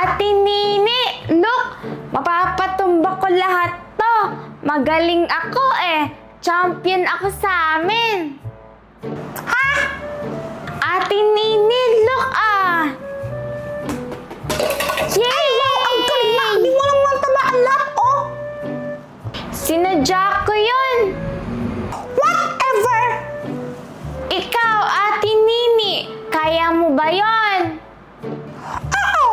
Ate Nini, look! Mapapatumba ko lahat to. Magaling ako eh. Champion ako sa amin. Ha? Ate Nini, look ah! Yay! Wow, ang galing na! Hindi mo naman tamaan lahat, oh! Sinadya ko yun. Whatever! Ikaw, Ate Nini, kaya mo ba yon? Oo!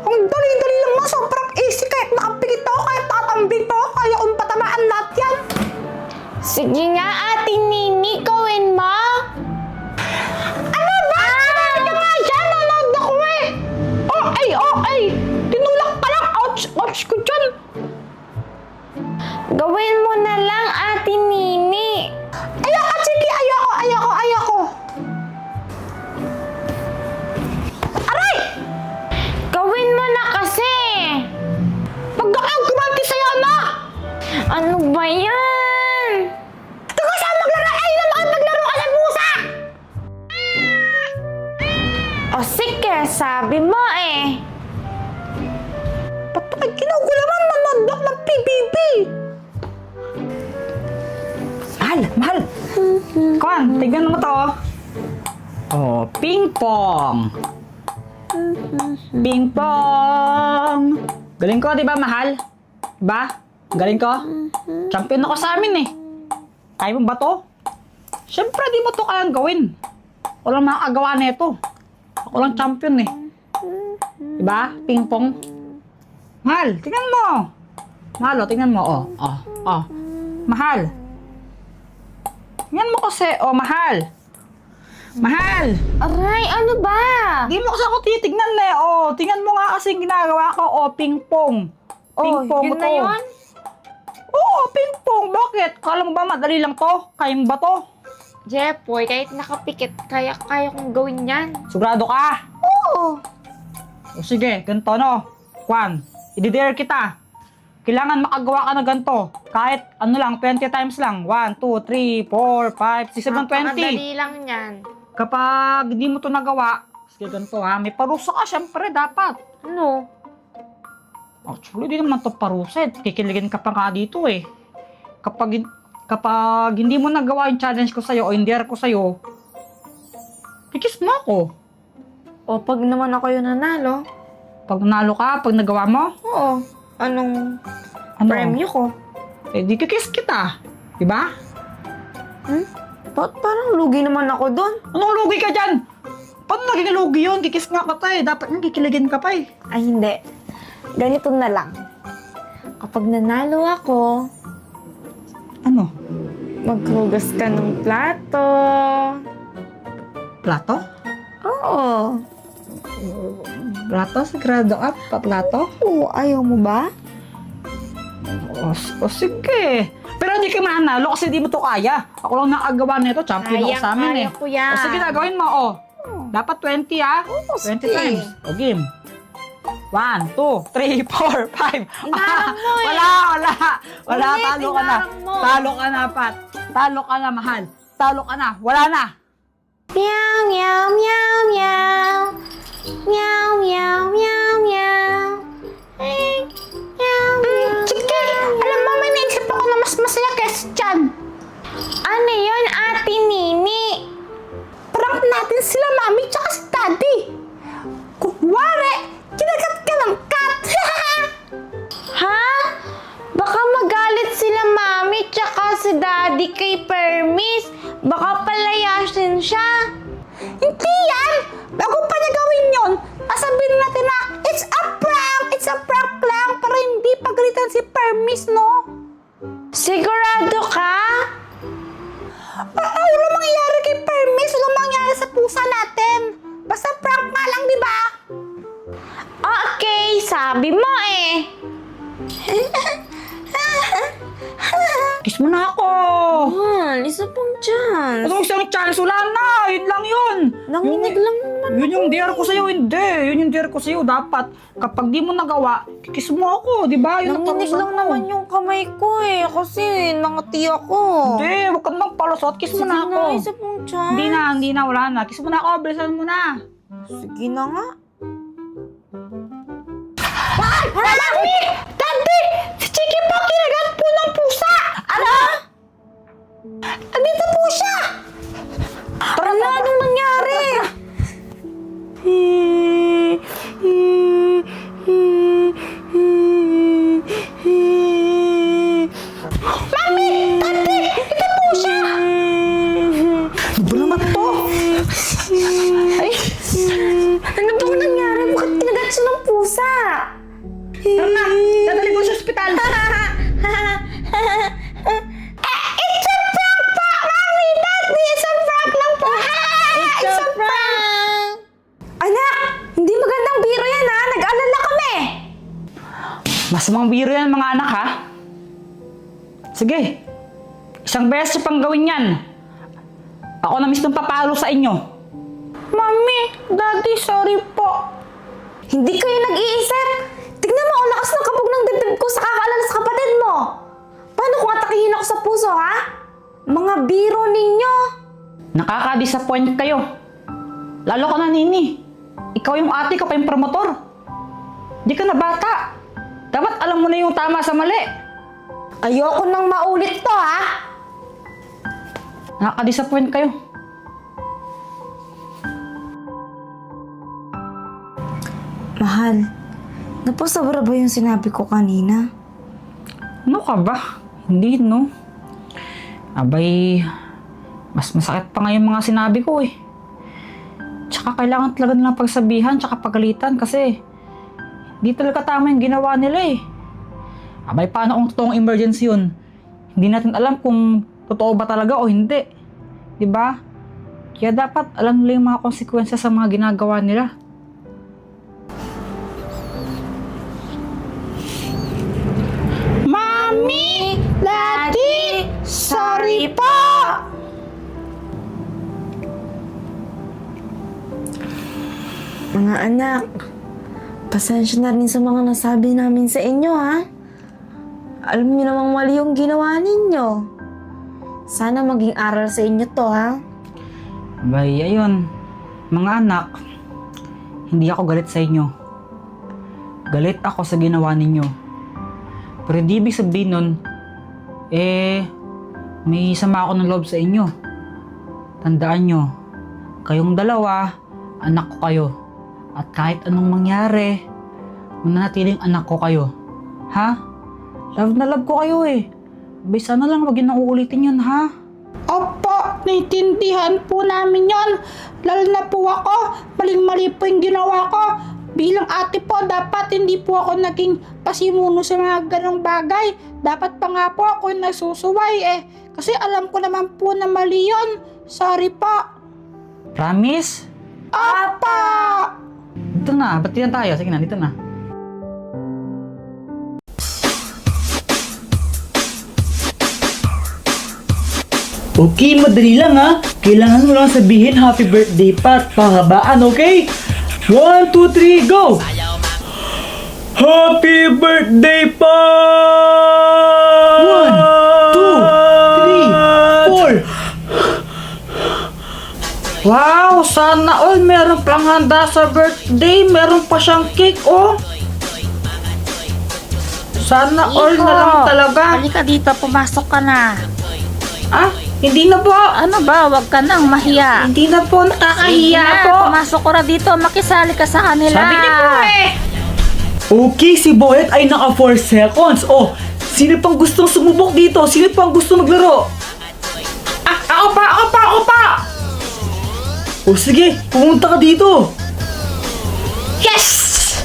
Ang dali-dali lang mo. Sobrang easy. Kahit nakapikit ako, kahit tatambing pa ako, kaya kong patamaan lahat yan. Sige nga, Ate Nini, gawin mo. Ano ba? Sinabi ka nga dyan! Nanood ako eh! Okay! Tinulak ka lang! Ouch ko dyan! Gawin mo na lang, Ate Nini. Ayoko! Sige! Ayoko! Aray! Gawin mo na kasi. Pag ako gumanti sa'yo, ano? Ano ba yan? Ito siya maglaro! Ay, na makipaglaro ka sa pusa! O sige, sabi mo eh. Patay, kinagulaman manodok ng PBB! Mahal! Kuan, tignan mo to. Oh, ping pong! Ping pong! Galing ko, di ba, mahal? Diba? Galing ko? Champion ako sa amin eh. Kaya mo ba to? Siyempre, di mo to kayang gawin. Walang makakagawa nito. Ako lang champion eh. Diba? Ping pong. Mahal, tingnan mo. Mahal, tingnan mo. Oh. Mahal. Tingnan mo kasi. Oh, mahal. Mahal. Aray, ano ba? Di mo kasi ako titignan eh. Oh, tingnan mo nga kasi yung ginagawa ko. Oh, ping pong. Ping pong yun na yun? Oo, ping pong. Bakit? Kala mo ba madali lang to? Kaya mo ba to? Jepoy, kahit nakapikit, kaya kong gawin yan. Sigurado ka? Oo. O sige, ganito no. Juan, i-dare kita. Kailangan makagawa ka na ganito. Kahit ano lang, 20 times lang. 1, 2, 3, 4, 5, 6, 7, 20. Napakadali lang yan. Kapag hindi mo to nagawa, sige ganito ha, may parusa ka syempre dapat. Ano? Actually, di naman to parusa. Kikiligin ka pa nga dito eh. Kapag hindi mo nagawa yung challenge ko sa'yo o yung dare ko sa'yo, kikis mo ako. O pag naman ako yung nanalo? Pag nanalo ka, pag nagawa mo, Oo. Anong ano? premyo ko? Eh, di kikis kita. Diba? Ba't parang lugi naman ako doon? Anong lugi ka dyan? Paano naging lugi yun? Kikis nga ka eh. Dapat nga kikiligin ka pa eh. Ay, hindi. Ganito na lang. Kapag nanalo ako, Ano? maghugas ka ng plato. Plato? Oo. Plato? Sigurado ka? Plato? Oo, ayaw mo ba? O sige. Pero hindi ka mananalo kasi di mo to kaya. Ako lang nakagawa nito. Champion ako sa amin eh. Kaya ko yan. O sige na, gawin mo oh. Dapat 20 ah. Oo, 20 sige. times. O game. 1, 2, 3, 4, 5. Inarang mo eh. Wala. Ulit, Talo ka na. inarang mo. Talo ka na, Pat. Talo ka na, mahal. Talo ka na. Wala na. Meow, meow, meow, meow. Meow, meow, meow, meow. Hey, meow, meow. Sige, alam mo, may naisip ako na mas masaya kaysa dyan. Ano yun, Ate Nini? Prank natin sila, mami, tsaka si daddy. Kuwari, kinagat ka ng cat. Ha? Baka magalit sila mami tsaka si daddy kay Permis. Baka palayasin siya. Hindi yan! Bago pa niya gawin yun, sasabihin natin na, it's a prank lang, para hindi pagalitan si Permis, no? Sigurado ka? Walang mangyayari kay Permis, walang mangyayari sa pusa natin. Basta prank nga lang, di ba? Okay, sabi mo eh. Kiss mo na ako! Isa pang chance. Anong isang chance? Wala na! Yun lang yun! Nanginig lang naman. Yun yung dare ko sa'yo, hindi. Yun yung dare ko sa'yo. Dapat, kapag di mo nagawa, kiss mo ako, di ba? Yun ang Nanginig parusa lang mo. naman yung kamay ko eh. Kasi nangati ako. Hindi, huwag ka naman palusot. Kiss mo na ako. Isa pang chance. Hindi na, wala na. Kiss mo na ako, bilisan mo na. Sige na nga. Mami! Daddy! Si Chiki po kinagat po ng pusa! Ano? Andito po siya! Tara na, anong nangyari? Mami! Daddy! Ito po siya! Ano ba naman to? Ay! Ano bang nangyari? Bakit kinagat siya ng pusa? Tara na! Dadali ko sa ospital! It's a prank po, Mami! Daddy! It's a prank lang po! It's a prank! Anak! Hindi magandang biro yan ha! Nag-alala kami! Masamang biro yan mga anak ha? Sige! Isang beses pang gawin yan! Ako na mismo papalo sa inyo! Mami! Daddy! Sorry po! Hindi kayo nag-iisip! Tignan mo ang lakas ng kabog ng dibdib ko sa kakaalala sa kapatid mo! Paano kung atakihin ako sa puso, ha? Mga biro ninyo! Nakaka-disappoint kayo! Lalo ka na, Nini! Ikaw yung ate ko pa yung promotor! Di ka na bata! Dapat alam mo na yung tama sa mali! Ayoko nang maulit to, ha? Nakaka-disappoint kayo! Mahal, napasobra ba yung sinabi ko kanina? Ano ka ba? Hindi, no? Abay, mas masakit pa nga yung mga sinabi ko eh. Tsaka kailangan talaga nilang pagsabihan tsaka pagalitan kasi hindi talaga tama yung ginawa nila eh. Abay, paano kung totoong emergency yun? Hindi natin alam kung totoo ba talaga o hindi. 'Di ba? Kaya dapat alam nila yung mga konsekwensya sa mga ginagawa nila. Mami! Daddy! Sorry po! Mga anak, pasensya na rin sa mga nasabi namin sa inyo, ha? Alam niyo namang mali yung ginawa ninyo. Sana maging aral sa inyo to, ha? Abay, ayun. Mga anak, hindi ako galit sa inyo. Galit ako sa ginawa ninyo. Pero hindi ibig sabihin nun, may sama ako ng loob sa inyo. Tandaan nyo, kayong dalawa, anak ko kayo. At kahit anong mangyari, mananatiling anak ko kayo. Ha? Love na love ko kayo eh. Abay, sana lang wag yun ang uulitin yun, ha? Opo, naiintindihan po namin yon. Lalo na po ako, maling-mali po yung ginawa ko. Bilang ate po, dapat hindi po ako naging pasimuno sa mga ganong bagay. Dapat pa nga po ako yung nasusuway eh. Kasi alam ko naman po na mali yun. Sorry po. Promise? Opo! Dito na, ba't na tayo? Sige na, dito na. Okay, madali lang ha. Kailangan mo lang sabihin happy birthday pa at pahabaan, okay? 1, 2, 3, go! Happy birthday pa! 1, 2, 3, 4. Wow, sana all meron pang handa sa birthday. Meron pa siyang cake, oh. Sana all na lang talaga. Halika dito, pumasok ka na. Ah, hindi na po. Ano ba, wag ka nang mahiya. Hindi na po, nakakahiya Sige na, po. pumasok ko na dito, makisali ka sa kanila. Sabi niyo po eh. Okay, si Boyet ay naka 4 seconds. Oh, sino pang gustong sumubok dito? Sino pang gusto maglaro? Ah, ako pa. O sige, pumunta ka dito. Yes!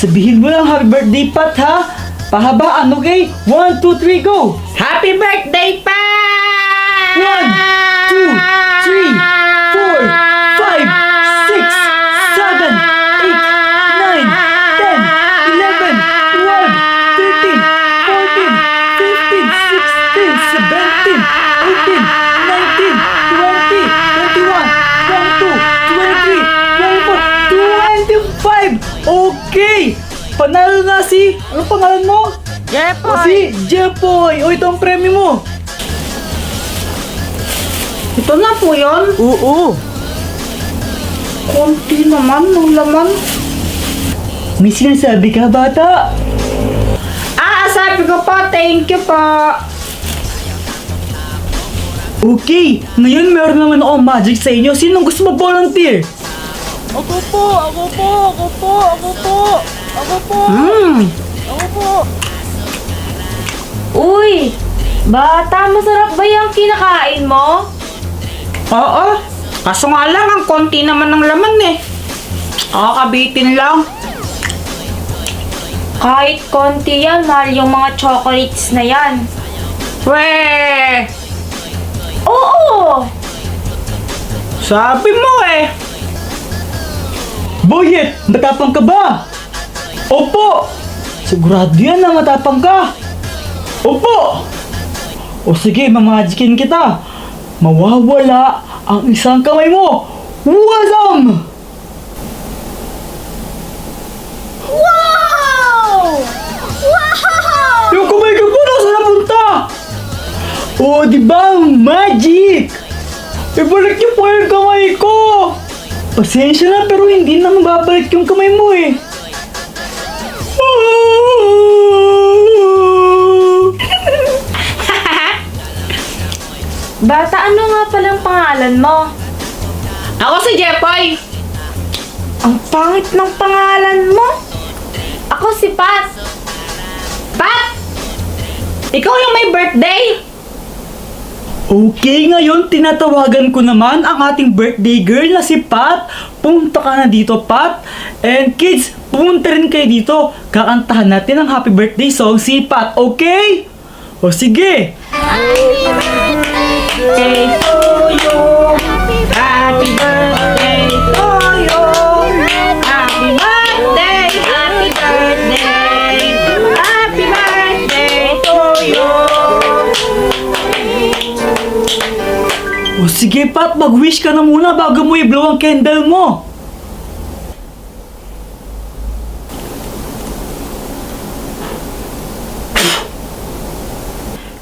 Sabihin mo lang happy birthday Pat ha. Pahabaan, okay? 1, 2, 3, go! Happy birthday pa! 1, 2, 3, 4, 5, 6, 7, 8, 9, 10, 11, 12, 13, 14, 15, 16, 17, 18, 19, 20, 21, 22, 23, 24, 25! Okay! Panalo na si... Ano pangalan mo? O si Jepoy! O ito ang premyo mo! Ito na po yun. Oo! Konti naman ng laman. May sinasabi ka, bata? Sabi ko po, thank you po. Okay, ngayon meron naman ako magic sa inyo. Sinong gusto mag-volunteer? Ako po! Ako po! Ako po! Ako po! Ako po! Ako po! Uy! Bata, masarap ba yung kinakain mo? Oo. Kaso nga lang, ang konti naman ng laman eh. Kakabitin lang. Kahit konti yan, mahal yung mga chocolates na yan. Weh! Oo! Sabi mo eh. Boyet, matapang ka ba? Opo! Sigurado yan na matapang ka. Opo! O sige, mamagikin kita. Mawawala ang isang kamay mo. Wasam! Wow! Wow! Yung kamay ko po, nasa napunta? O, di ba? Magic! Ibalik niyo po yung kamay ko! Pasensya na, pero hindi na mababalik yung kamay mo eh. Bata, ano nga palang pangalan mo? Ako si Jepoy. Ang pangit ng pangalan mo. Ako si Pat. Pat! Ikaw yung may birthday? Okay, ngayon tinatawagan ko naman ang ating birthday girl na si Pat. Pumunta ka na dito, Pat. And kids, pumunta rin kayo dito. Kakantahan natin ang happy birthday song si Pat, okay? O sige. Birthday to you. Happy birthday to you. Happy birthday. Happy birthday. Happy birthday to you. O sige, Pat, mag-wish ka na muna bago mo i-blow ang candle mo.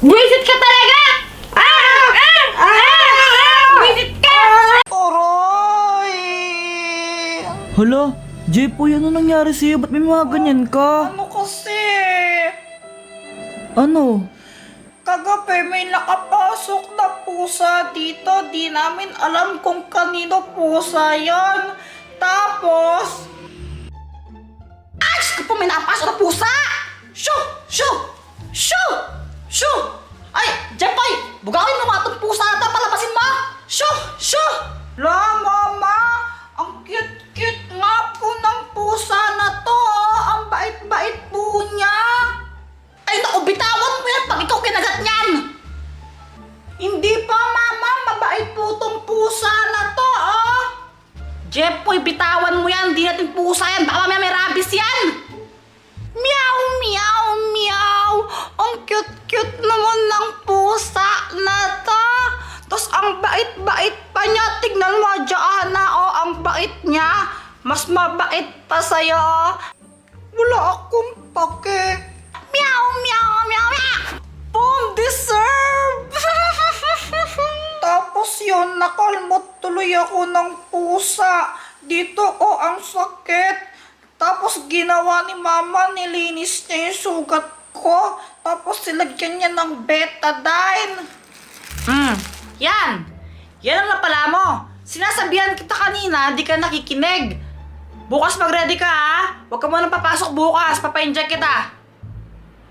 Visit ka talaga! Visit ka! Aray! Hala, Jepoy, ano nangyari sa'yo? Ba't may mga ganyan ka? Ano kasi? Ano? Kagabi may nakapasok na pusa dito. Di namin alam kung kanino pusa yan. Tapos... Ay! Diyos ko po, may nakapasok na pusa! Shoo! Shoo! Shoo! Shoo! Ay! Jepoy! Bugawin mo nga itong pusa na ito. Palabasin mo! Shoo! Shoo! La, mama! Ang cute-cute nga po ng pusa na to. Ang bait-bait po niya. Ay, naku, bitawan mo yan pag ikaw kinagat niyan! Hindi pa, mama. Mabait po tong pusa na to, oh! Jepoy, bitawan mo yan. Hindi natin pusa yan. Baka mamaya may rabies yan! Meow, meow, meow! Ang cute-cute naman ng pusa na to! Tapos ang bait-bait pa niya. Tignan mo, Joanna, oh, ang bait niya. Mas mabait pa sa'yo. Wala akong pake. Meow, meow, meow, meow! Boom! Deserve! Tapos yun, nakalmot tuloy ako ng pusa. Dito ko ang sakit. Tapos ginawa ni mama, nilinis niya yung sugat ko. Tapos silagyan niya ng betadine. Yan! Yan ang napala mo. Sinasabihan kita kanina, di ka nakikinig. Bukas mag-ready ka ha. Huwag ka munang papasok bukas. Papa-inject kita.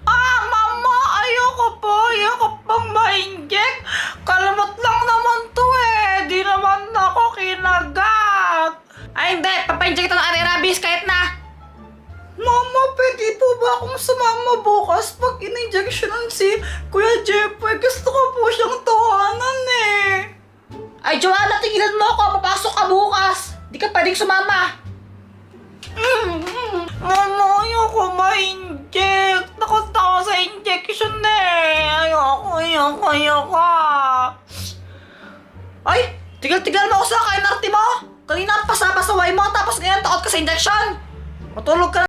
Mama, ayoko po. Ayoko pang ma-inject. Kalamot lang naman to eh. Di naman ako kinagat. Ay hindi, papa-inject kita ng anti-rabies kahit na. Mama, pwede po ba akong sumama bukas pag in-injectionan si Kuya Jepoy? Gusto ko po siyang tawanan eh. Ay Joanna, tigilan mo ako. Papasok ka bukas. Di ka pwedeng sumama. Mama, ayoko ma-inject. Takot ako sa injection eh. Ayoko. Ay, tigal-tigal mo ako sa kainarte mo. Kanina pasapasaway mo tapos ngayon takot ka sa injection. Matulog ka na.